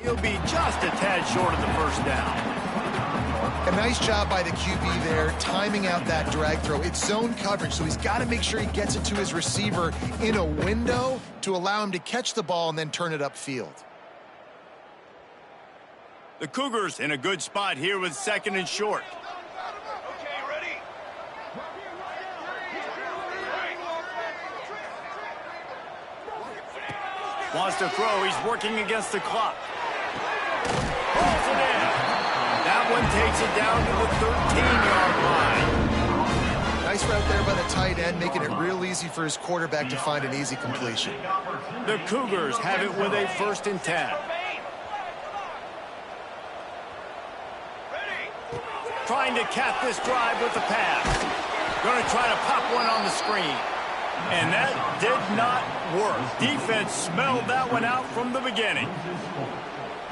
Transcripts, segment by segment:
He'll be just a tad short of the first down. A nice job by the QB there, timing out that drag throw. It's zone coverage, so he's got to make sure he gets it to his receiver in a window to allow him to catch the ball and then turn it upfield. The Cougars in a good spot here with 2nd and short. Okay, ready? Wants to throw. He's working against the clock. Pulls it in. That one takes it down to the 13-yard line. Nice route there by the tight end, making it real easy for his quarterback to find an easy completion. The Cougars have it with a 1st and 10. Trying to cap this drive with the pass. Going to try to pop one on the screen. And that did not work. Defense smelled that one out from the beginning.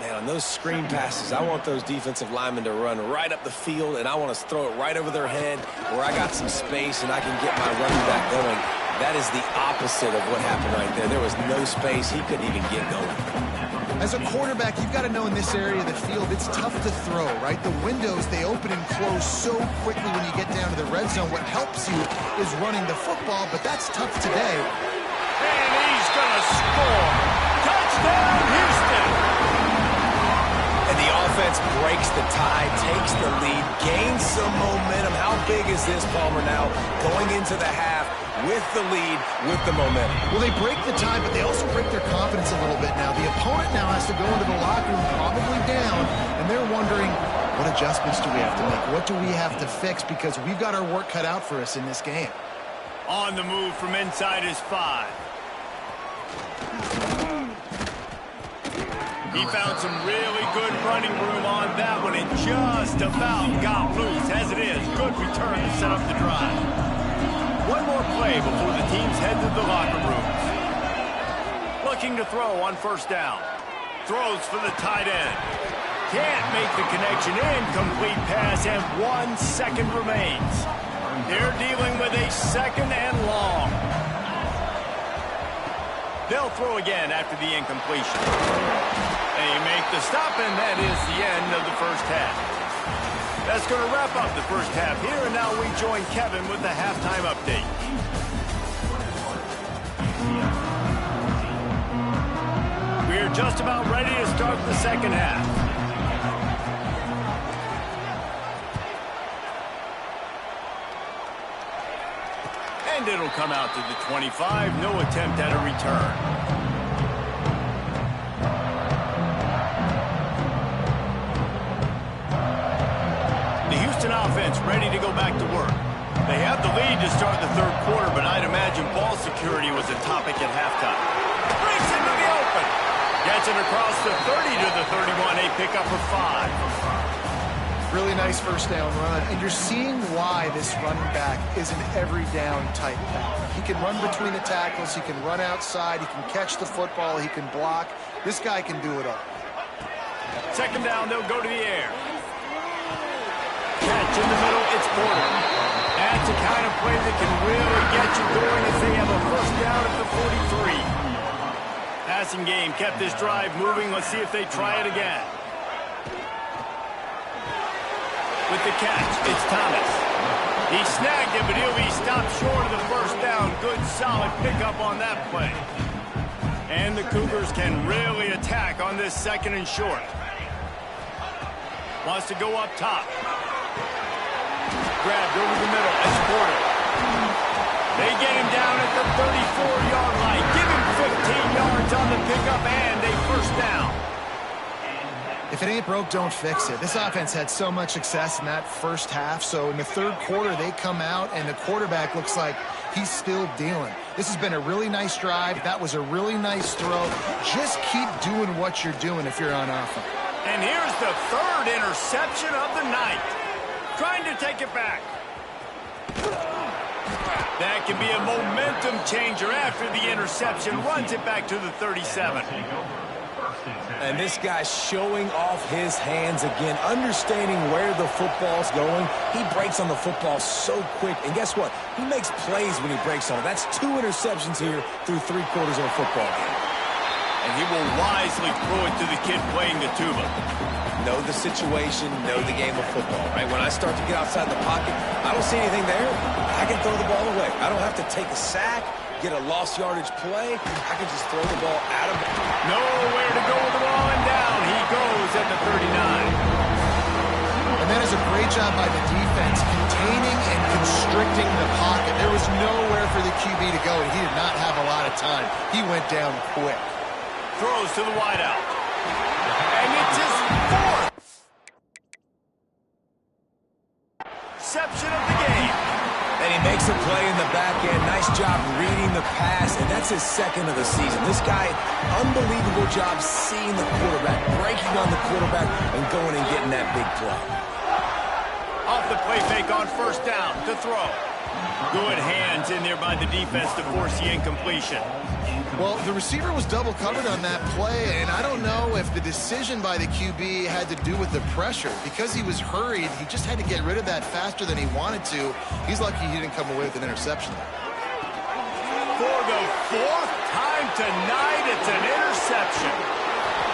Man, on those screen passes, I want those defensive linemen to run right up the field, and I want to throw it right over their head where I got some space and I can get my running back going. That is the opposite of what happened right there. There was no space. He couldn't even get going. As a quarterback, you've got to know in this area of the field, it's tough to throw, right? The windows, they open and close so quickly when you get down to the red zone. What helps you is running the football, but that's tough today. And he's going to score. Touchdown, Houston. And the offense breaks the tie, takes the lead, gains some momentum. How big is this, Palmer, now going into the half with the lead, with the momentum? Well, they break the tie, but they also break their confidence a little bit now. The opponent now has to go into the locker room probably down, and they're wondering, what adjustments do we have to make? What do we have to fix? Because we've got our work cut out for us in this game. On the move from inside his 5. He found some really good running room on that one and just about got loose. As it is, good return to set up the drive. One more play before the teams head to the locker rooms. Looking to throw on 1st down. Throws for the tight end. Can't make the connection. Incomplete pass, and 1 second remains. They're dealing with a 2nd and long. They'll throw again after the incompletion. They make the stop, and that is the end of the first half. That's going to wrap up the first half here, and now we join Kevin with the halftime update. We're just about ready to start the second half. And it'll come out to the 25. No attempt at a return. Offense ready to go back to work. They have the lead to start the 3rd quarter, but I'd imagine ball security was a topic at halftime. Breaks into the open. Gets it across the 30 to the 31. A pickup of 5. Really nice 1st down run, and you're seeing why this running back is an every down type back. He can run between the tackles, he can run outside, he can catch the football, he can block. This guy can do it all. 2nd down, they'll go to the air. Catch in the middle, it's Porter. That's the kind of play that can really get you going as they have a 1st down at the 43. Passing game kept this drive moving. Let's see if they try it again. With the catch, it's Thomas. He snagged it, but he'll be stopped short of the 1st down. Good, solid pickup on that play. And the Cougars can really attack on this 2nd and short. Wants to go up top. Grabbed over the middle. It's Porter. They get him down at the 34-yard line. Give him 15 yards on the pickup and a 1st down. If it ain't broke, don't fix it. This offense had so much success in that 1st half, so in the 3rd quarter, they come out, and the quarterback looks like he's still dealing. This has been a really nice drive. That was a really nice throw. Just keep doing what you're doing if you're on offense. And here's the 3rd interception of the night. Trying to take it back. That can be a momentum changer after the interception. Runs it back to the 37. And this guy's showing off his hands again, understanding where the football's going. He breaks on the football so quick. And guess what? He makes plays when he breaks on it. That's 2 interceptions here through 3 quarters of a football game. And he will wisely throw it to the kid playing the tuba. Know the situation, know the game of football, right? When I start to get outside the pocket, I don't see anything there. I can throw the ball away. I don't have to take a sack, get a lost yardage play. I can just throw the ball out of it. Nowhere to go with the ball, and down he goes at the 39. And that is a great job by the defense, containing and constricting the pocket. There was nowhere for the QB to go, and he did not have a lot of time. He went down quick. Throws to the wideout. And it's his 4th interception of the game. And he makes a play in the back end. Nice job reading the pass, and that's his 2nd of the season. This guy, unbelievable job seeing the quarterback, breaking on the quarterback, and going and getting that big play. Off the play fake on 1st down to throw. Good hands in there by the defense to force the incompletion. Well, the receiver was double covered on that play, and I don't know if the decision by the QB had to do with the pressure. Because he was hurried, he just had to get rid of that faster than he wanted to. He's lucky he didn't come away with an interception. For the 4th time tonight, it's an interception.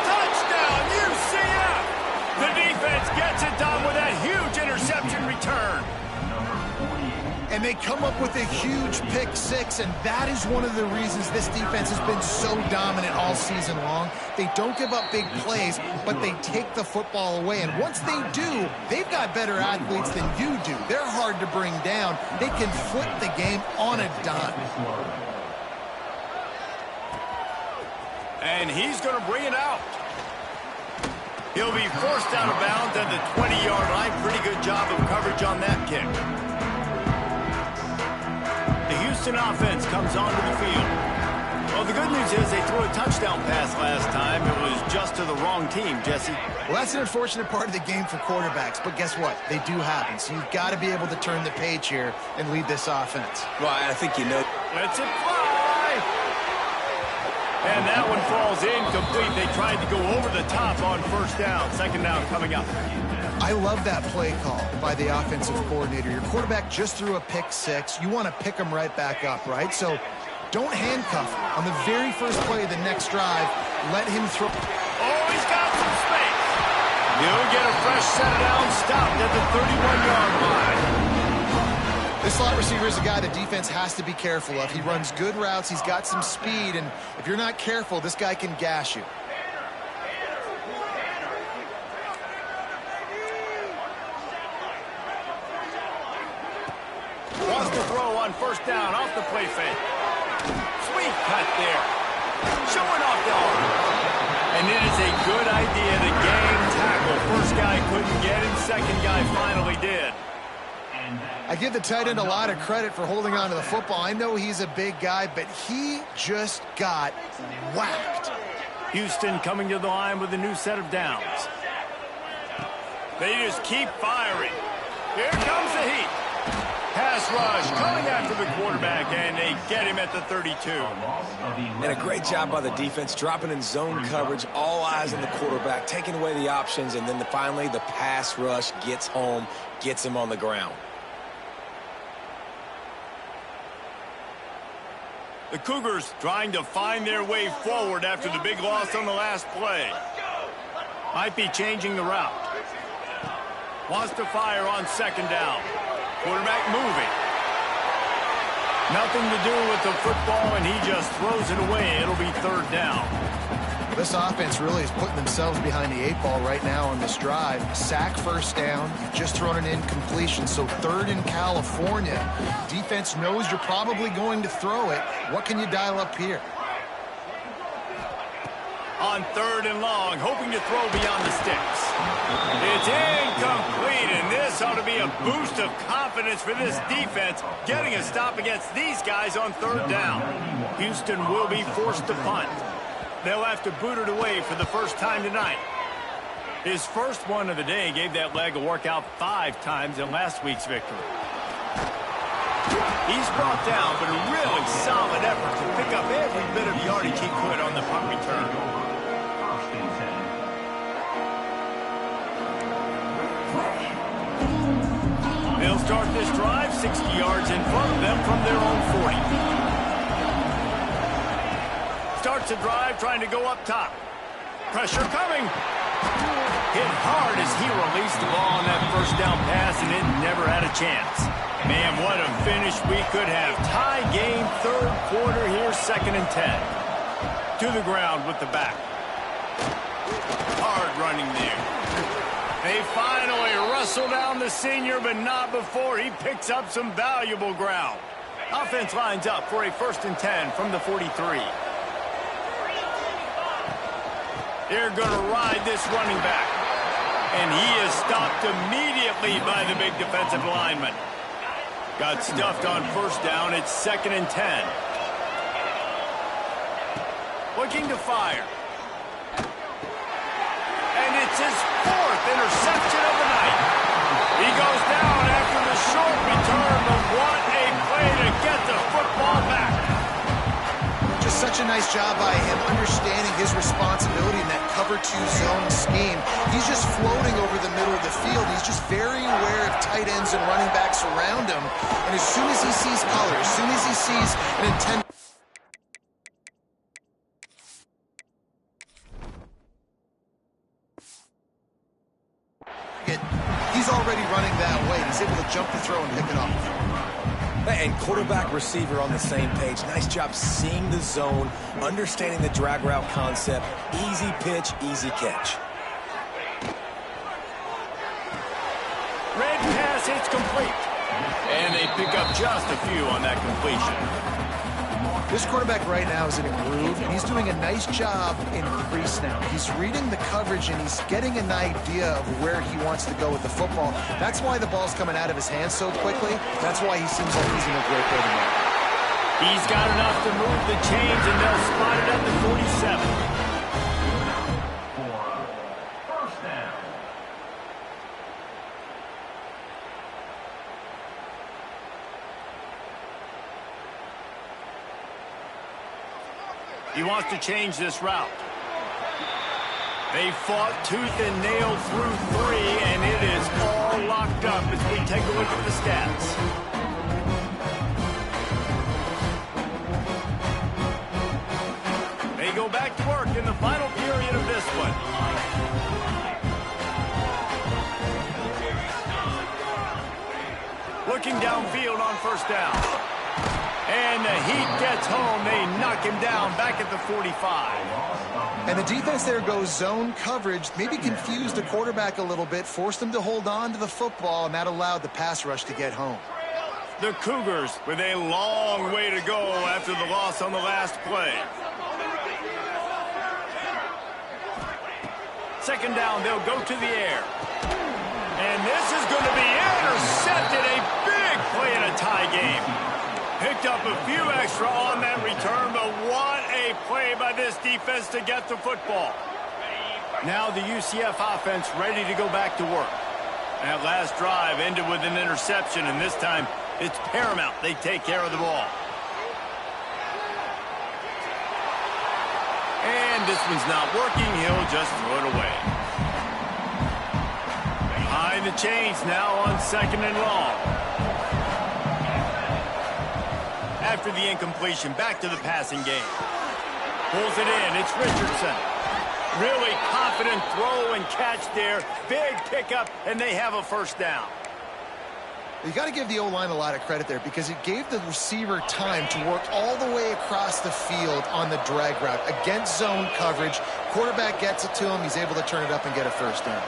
Touchdown, UCF! The defense gets it done with that huge interception return. And they come up with a huge pick 6, and that is one of the reasons this defense has been so dominant all season long. They don't give up big plays, but they take the football away. And once they do, they've got better athletes than you do. They're hard to bring down. They can flip the game on a dime. And he's going to bring it out. He'll be forced out of bounds at the 20-yard line. Pretty good job of coverage on that kick. The Houston offense comes onto the field. Well, the good news is they threw a touchdown pass last time. It was just to the wrong team, Jesse. Well, that's an unfortunate part of the game for quarterbacks, but guess what? They do happen. So you've got to be able to turn the page here and lead this offense. Well, I think you know. Let's it fly! And that one falls incomplete. They tried to go over the top on 1st down. 2nd down coming up. I love that play call by the offensive coordinator. Your quarterback just threw a pick 6. You want to pick him right back up, right? So don't handcuff him. On the very first play of the next drive, let him throw. Oh, he's got some space. He'll get a fresh set of downs, stopped at the 31-yard line. This slot receiver is a guy the defense has to be careful of. He runs good routes. He's got some speed, and if you're not careful, this guy can gash you. Wants to throw on 1st down off the play fake. Sweet cut there. Showing off the arm. And it is a good idea to gang tackle. 1st guy couldn't get him. 2nd guy finally did. I give the tight end a lot of credit for holding on to the football. I know he's a big guy, but he just got whacked. Houston coming to the line with a new set of downs. They just keep firing. Here comes the heat. Pass rush coming after the quarterback, and they get him at the 32. And a great job by the defense, dropping in zone coverage, all eyes on the quarterback, taking away the options, and then finally the pass rush gets home, gets him on the ground. The Cougars trying to find their way forward after the big loss on the last play. Might be changing the route. Wants to fire on 2nd down. Quarterback moving. Nothing to do with the football, and he just throws it away. It'll be 3rd down. This offense really is putting themselves behind the 8 ball right now on this drive. Sack 1st down. You've just thrown an incompletion, so 3rd in California. Defense knows you're probably going to throw it. What can you dial up here? On 3rd and long, hoping to throw beyond the sticks. It's incomplete, and this ought to be a boost of confidence for this defense, getting a stop against these guys on 3rd down. Houston will be forced to punt. They'll have to boot it away for the first time tonight. His first one of the day gave that leg a workout 5 times in last week's victory. He's brought down, but a really solid effort to pick up every bit of yardage he could on the punt return. They'll start this drive 60 yards in front of them from their own 40. Starts the drive trying to go up top. Pressure coming. Hit hard as he released the ball on that first down pass, and it never had a chance. Man, what a finish we could have. Tie game, third quarter here, 2nd and 10. To the ground with the back. Hard running there. They finally wrestle down the senior, but not before he picks up some valuable ground. Offense lines up for a 1st and 10 from the 43. They're going to ride this running back. And he is stopped immediately by the big defensive lineman. Got stuffed on 1st down. It's 2nd and 10. Looking to fire. And it's his 4th interception of the night. He goes down after the short return, but what a play to get the football back. Just such a nice job by him understanding his responsibility in that cover 2 zone scheme. He's just floating over the middle of the field. He's just very aware of tight ends and running backs around him. And as soon as he sees color, as soon as he sees an intended... He's already running that way. He's able to jump the throw and pick it off. And quarterback receiver on the same page. Nice job seeing the zone, understanding the drag route concept. Easy pitch, easy catch. Red pass hits complete. And they pick up just a few on that completion. This quarterback right now is in a groove, and he's doing a nice job in crease now. He's reading the coverage, and he's getting an idea of where he wants to go with the football. That's why the ball's coming out of his hands so quickly. That's why he seems like he's in a great way tonight. He's got enough to move the chains, and they'll spot it at the 47. He wants to change this route. They fought tooth and nail through 3, and it is all locked up as we take a look at the stats. They go back to work in the final period of this one. Looking downfield on 1st down. And the heat gets home. They knock him down back at the 45. And the defense there goes zone coverage, maybe confused the quarterback a little bit, forced him to hold on to the football, and that allowed the pass rush to get home. The Cougars with a long way to go after the loss on the last play. 2nd down, they'll go to the air. And this is going to be intercepted. A big play in a tie game. Picked up a few extra on that return, but what a play by this defense to get the football. Now the UCF offense ready to go back to work. That last drive ended with an interception, and this time it's paramount they take care of the ball. And this one's not working. He'll just throw it away. Behind the chains now on 2nd and long. After the incompletion, back to the passing game. Pulls it in. It's Richardson. Really confident throw and catch there. Big pickup, and they have a 1st down. You got to give the O-line a lot of credit there because it gave the receiver time to work all the way across the field on the drag route against zone coverage. Quarterback gets it to him. He's able to turn it up and get a 1st down.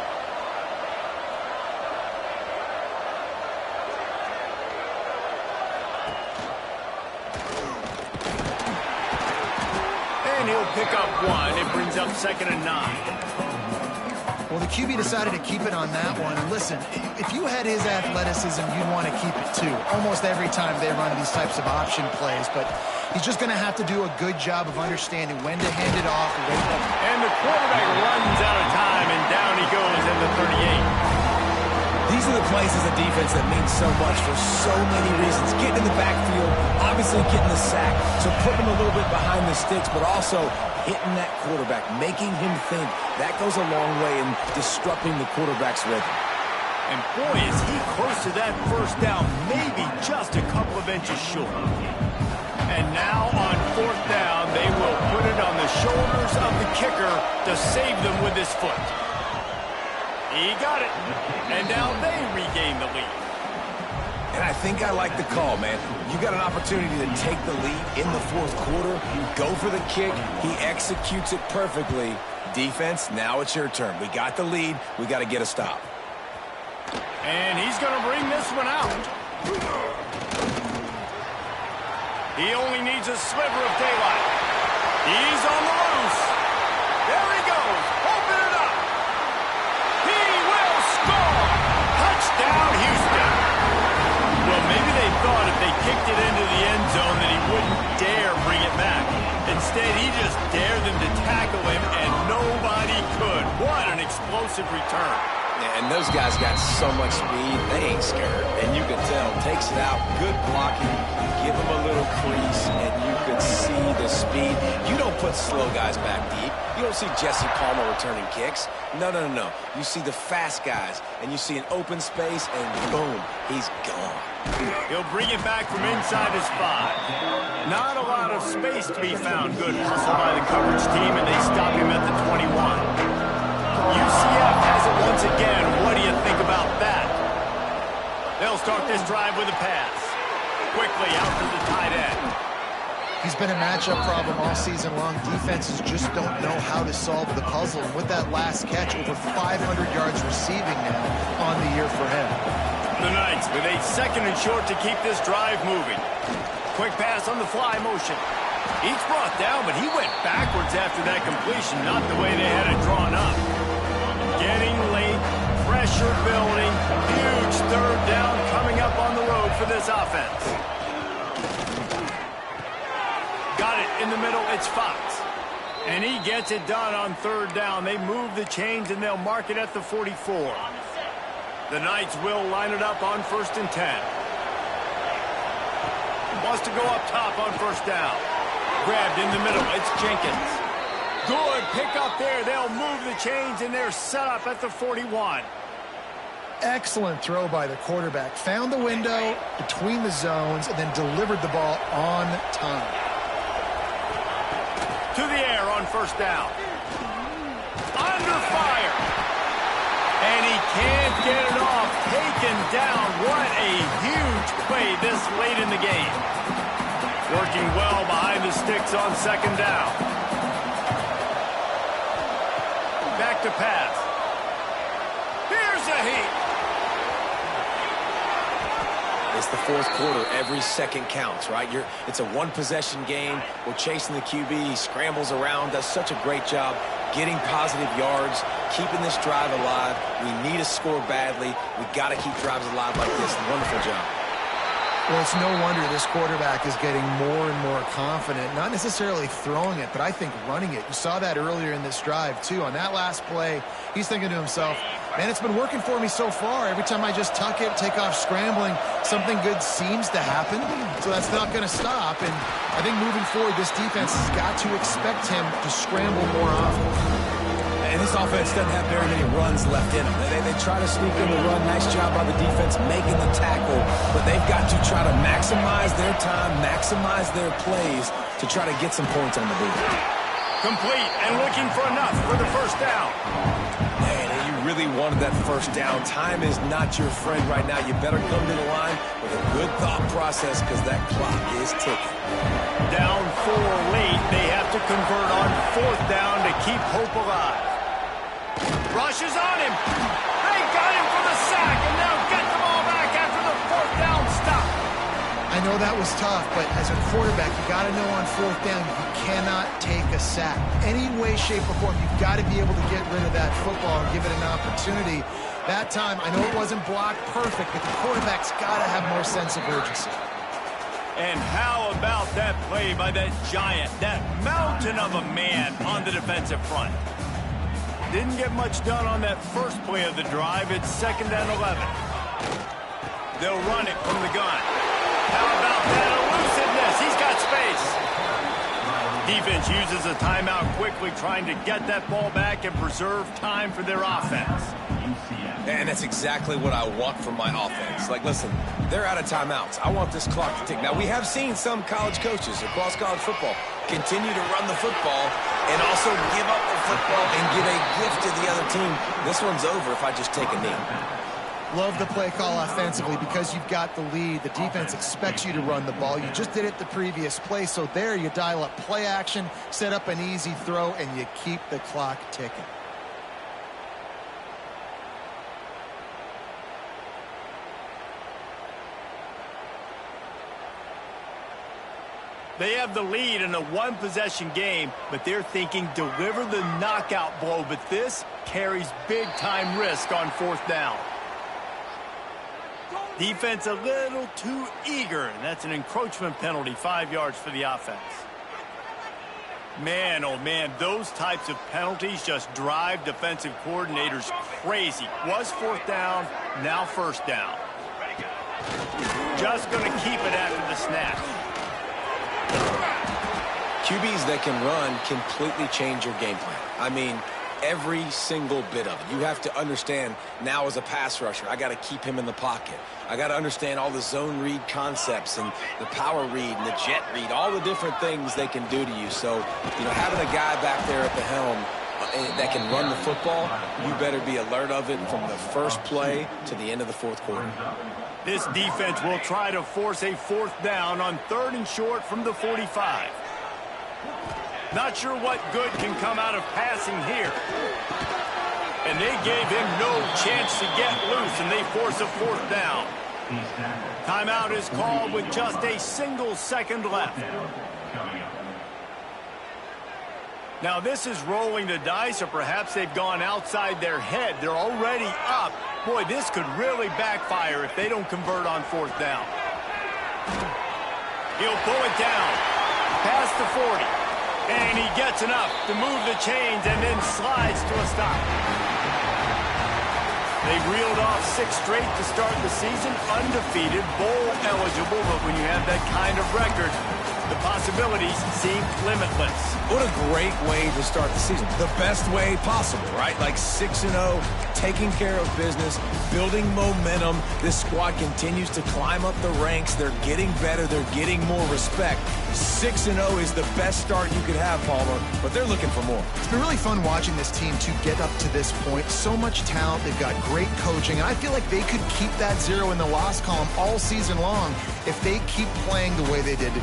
And he'll pick up 1. It brings up 2nd and 9. Well, the QB decided to keep it on that one. And listen, if you had his athleticism, you'd want to keep it too. Almost every time they run these types of option plays. But he's just going to have to do a good job of understanding when to hand it off. And the quarterback runs out of time, and down he goes in the 38. These are the plays as a defense that mean so much for so many reasons. Getting in the backfield, obviously getting the sack, so putting him a little bit behind the sticks, but also hitting that quarterback, making him think. That goes a long way in disrupting the quarterback's rhythm. And boy, is he close to that first down, maybe just a couple of inches short. And now on fourth down, they will put it on the shoulders of the kicker to save them with his foot. He got it. And now they regain the lead. And I think I like the call, man. You got an opportunity to take the lead in the fourth quarter. You go for the kick. He executes it perfectly. Defense, now it's your turn. We got the lead. We got to get a stop. And he's going to bring this one out. He only needs a sliver of daylight. He's on the loose. There he goes. Open it up. He will score. Touchdown, Houston. Well, maybe they thought if they kicked it into the end zone that he wouldn't dare bring it back. Instead, he just dared them to tackle him, and nobody could. What an explosive return. And those guys got so much speed, they ain't scared. And you can tell, takes it out, good blocking, give them a little crease, and you could see the speed. You don't put slow guys back deep. You don't see Jesse Palmer returning kicks. No. You see the fast guys, and you see an open space, and boom, he's gone. He'll bring it back from inside his 5. Not a lot of space to be found. Good hustle by the coverage team, and they stop him at the 21. UCF has it once again. What do you think about that? They'll start this drive with a pass. Quickly out to the tight end. He's been a matchup problem all season long. Defenses just don't know how to solve the puzzle. And with that last catch, over 500 yards receiving now on the year for him. The Knights with a 2nd and short to keep this drive moving. Quick pass on the fly motion. He's brought down, but he went backwards after that completion, not the way they had it drawn up. Getting late, pressure building, huge 3rd down coming up on the road for this offense. Got it in the middle, it's Fox. And he gets it done on 3rd down. They move the chains and they'll mark it at the 44. The Knights will line it up on 1st and 10. Wants to go up top on 1st down. Grabbed in the middle, it's Jenkins. Good pick up there. They'll move the chains, and they're set up at the 41. Excellent throw by the quarterback. Found the window between the zones and then delivered the ball on time. To the air on 1st down. Under fire. And he can't get it off. Taken down. What a huge play this late in the game. Working well behind the sticks on 2nd down. Back to pass. Here's a heat. It's the fourth quarter. Every second counts, right? It's a one-possession game. We're chasing the QB. He scrambles around, does such a great job getting positive yards, keeping this drive alive. We need a score badly. We got to keep drives alive like this. Wonderful job. Well, it's no wonder this quarterback is getting more and more confident, not necessarily throwing it, but I think running it. You saw that earlier in this drive, too. On that last play, he's thinking to himself, man, it's been working for me so far. Every time I just tuck it, take off scrambling, something good seems to happen, so that's not going to stop. And I think moving forward, this defense has got to expect him to scramble more often. And this offense doesn't have very many runs left in them. They try to sneak in the run. Nice job by the defense making the tackle. But they've got to try to maximize their time, maximize their plays to try to get some points on the board. Complete and looking for enough for the 1st down. Man, you really wanted that 1st down. Time is not your friend right now. You better come to the line with a good thought process because that clock is ticking. Down 4 late. They have to convert on 4th down to keep hope alive. Rushes on him. They got him for the sack, and they'll get the ball back after the 4th down stop. I know that was tough, but as a quarterback, you got to know on 4th down, you cannot take a sack. Any way, shape, or form, you've got to be able to get rid of that football and give it an opportunity. That time, I know it wasn't blocked perfect, but the quarterback's got to have more sense of urgency. And how about that play by that giant, that mountain of a man on the defensive front? Didn't get much done on that first play of the drive. It's 2nd and 11. They'll run it from the gun. How about that elusiveness? He's got space. Defense uses a timeout quickly, trying to get that ball back and preserve time for their offense. And that's exactly what I want from my offense. Like, listen, they're out of timeouts. I want this clock to tick. Now, we have seen some college coaches across college football continue to run the football and also give up the football and give a gift to the other team. This one's over if I just take a knee. Love the play call offensively because you've got the lead. The defense expects you to run the ball. You just did it the previous play, so there you dial up play action, set up an easy throw, and you keep the clock ticking. They have the lead in a one-possession game, but they're thinking deliver the knockout blow, but this carries big-time risk on fourth down. Defense a little too eager, and that's an encroachment penalty, 5 yards for the offense. Man, oh man, those types of penalties just drive defensive coordinators crazy. Was fourth down, now first down. Just going to keep it after the snap. QBs that can run completely change your game plan. I mean, every single bit of it. You have to understand now as a pass rusher, I got to keep him in the pocket. I got to understand all the zone read concepts and the power read and the jet read, all the different things they can do to you. So, you know, having a guy back there at the helm that can run the football, you better be alert of it from the first play to the end of the fourth quarter. This defense will try to force a fourth down on 3rd and short from the 45. Not sure what good can come out of passing here. And they gave him no chance to get loose, and they force a fourth down. Timeout is called with just a single second left. Now this is rolling the dice, or perhaps they've gone outside their head. They're already up. Boy, this could really backfire if they don't convert on fourth down. He'll pull it down. Past the 40. And he gets enough to move the chains and then slides to a stop. They reeled off 6 straight to start the season, undefeated, bowl eligible, but when you have that kind of record, the possibilities seem limitless. What a great way to start the season. The best way possible, right? Like 6-0, taking care of business, building momentum. This squad continues to climb up the ranks. They're getting better. They're getting more respect. 6-0 is the best start you could have, Palmer, but they're looking for more. It's been really fun watching this team to get up to this point. So much talent. They've got great coaching, and I feel like they could keep that 0 in the loss column all season long if they keep playing the way they did today.